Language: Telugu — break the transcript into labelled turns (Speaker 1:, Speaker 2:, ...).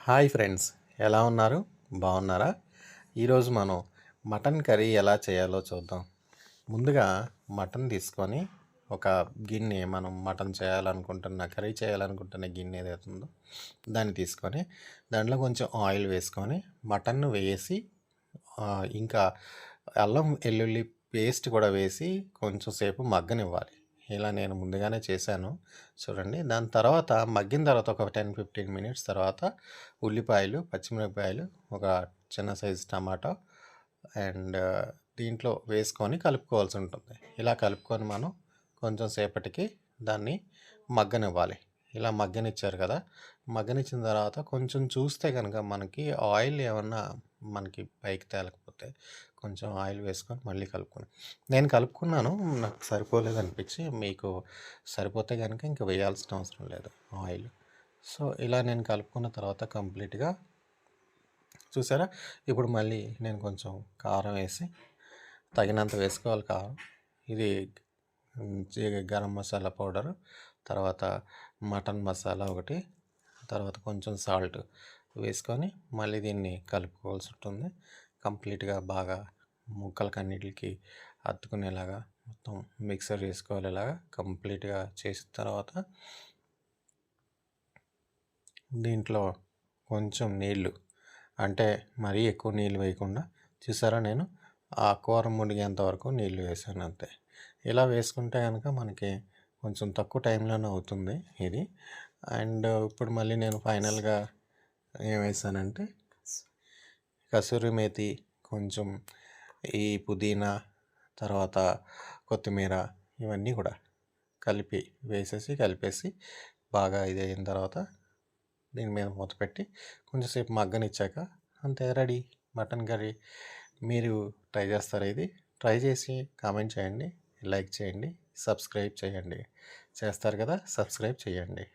Speaker 1: హాయ్ ఫ్రెండ్స్, ఎలా ఉన్నారు? బాగున్నారా? ఈరోజు మనం మటన్ కర్రీ ఎలా చేయాలో చూద్దాం. ముందుగా మటన్ తీసుకొని ఒక గిన్నె, మనం మటన్ చేయాలనుకుంటున్న కర్రీ చేయాలనుకుంటున్న గిన్నె ఏదైతే ఉందో దాన్ని తీసుకొని దాంట్లో కొంచెం ఆయిల్ వేసుకొని మటన్ను వేసి ఇంకా అల్లం వెల్లుల్లి పేస్ట్ కూడా వేసి కొంచెం సేపు మగ్గనివ్వాలి. ఇలా నేను ముందుగానే చేశాను. చూడండి. దాని తర్వాత మగ్గిన తర్వాత ఒక 10-15 మినిట్స్ తర్వాత ఉల్లిపాయలు, పచ్చిమిరపకాయలు, ఒక చిన్న సైజు టమాటా అండ్ దీంట్లో వేసుకొని కలుపుకోవాల్సి ఉంటుంది. ఇలా కలుపుకొని మనం కొంచెం సేపటికి దాన్ని మగ్గనివ్వాలి. ఇలా మగ్గనిచ్చారు కదా! మగ్గనిచ్చిన తర్వాత కొంచెం చూస్తే కనుక మనకి ఆయిల్ ఏమన్నా మనకి పైకి తేలకపోతే కొంచెం ఆయిల్ వేసుకొని మళ్ళీ కలుపుకొని నేను కలుపుకున్నాను. నాకు సరిపోలేదనిపించి, మీకు సరిపోతే కనుక ఇంక వేయాల్సిన అవసరం లేదు ఆయిల్. సో, ఇలా నేను కలుపుకున్న తర్వాత కంప్లీట్‌గా చూసారా? ఇప్పుడు మళ్ళీ నేను కొంచెం కారం వేసి, తగినంత వేసుకోవాలి కారం. ఇది గరం మసాలా పౌడరు, తర్వాత మటన్ మసాలా ఒకటి, తర్వాత కొంచెం సాల్ట్ వేసుకొని మళ్ళీ దీన్ని కలుపుకోవాల్సి ఉంటుంది. కంప్లీట్‌గా బాగా ముక్కలకన్నిటికి అతుకునేలాగా మొత్తం మిక్సర్ చేసుకోవాలి. ఇలాగా కంప్లీట్‌గా చేసిన తర్వాత దీంట్లో కొంచెం నీళ్ళు, అంటే మరీ ఎక్కువ నీళ్ళు వేయకుండా, చూసారా నేను ఆ కూర మునిగేంత వరకు నీళ్ళు వేసాను అంతే. ఇలా వేసుకుంటే కనుక మనకి కొంచెం తక్కువ టైంలోనే అవుతుంది ఇది. అండ్ ఇప్పుడు మళ్ళీ నేను ఫైనల్గా ఏం వేసానంటే కసూరి మేతి, కొంచెం ఈ పుదీనా, తర్వాత కొత్తిమీర, ఇవన్నీ కూడా కలిపేసి బాగా ఇది అయిన తర్వాత దీని మీద మూత పెట్టి కొంచెం సేపు మగ్గనిచ్చాక అంతే, రెడీ మటన్ కర్రీ. మీరు ట్రై చేస్తారా? ఇది ట్రై చేసి కామెంట్ చేయండి, లైక్ చేయండి, సబ్స్క్రైబ్ చేయండి. చేస్తారు కదా? సబ్స్క్రైబ్ చేయండి.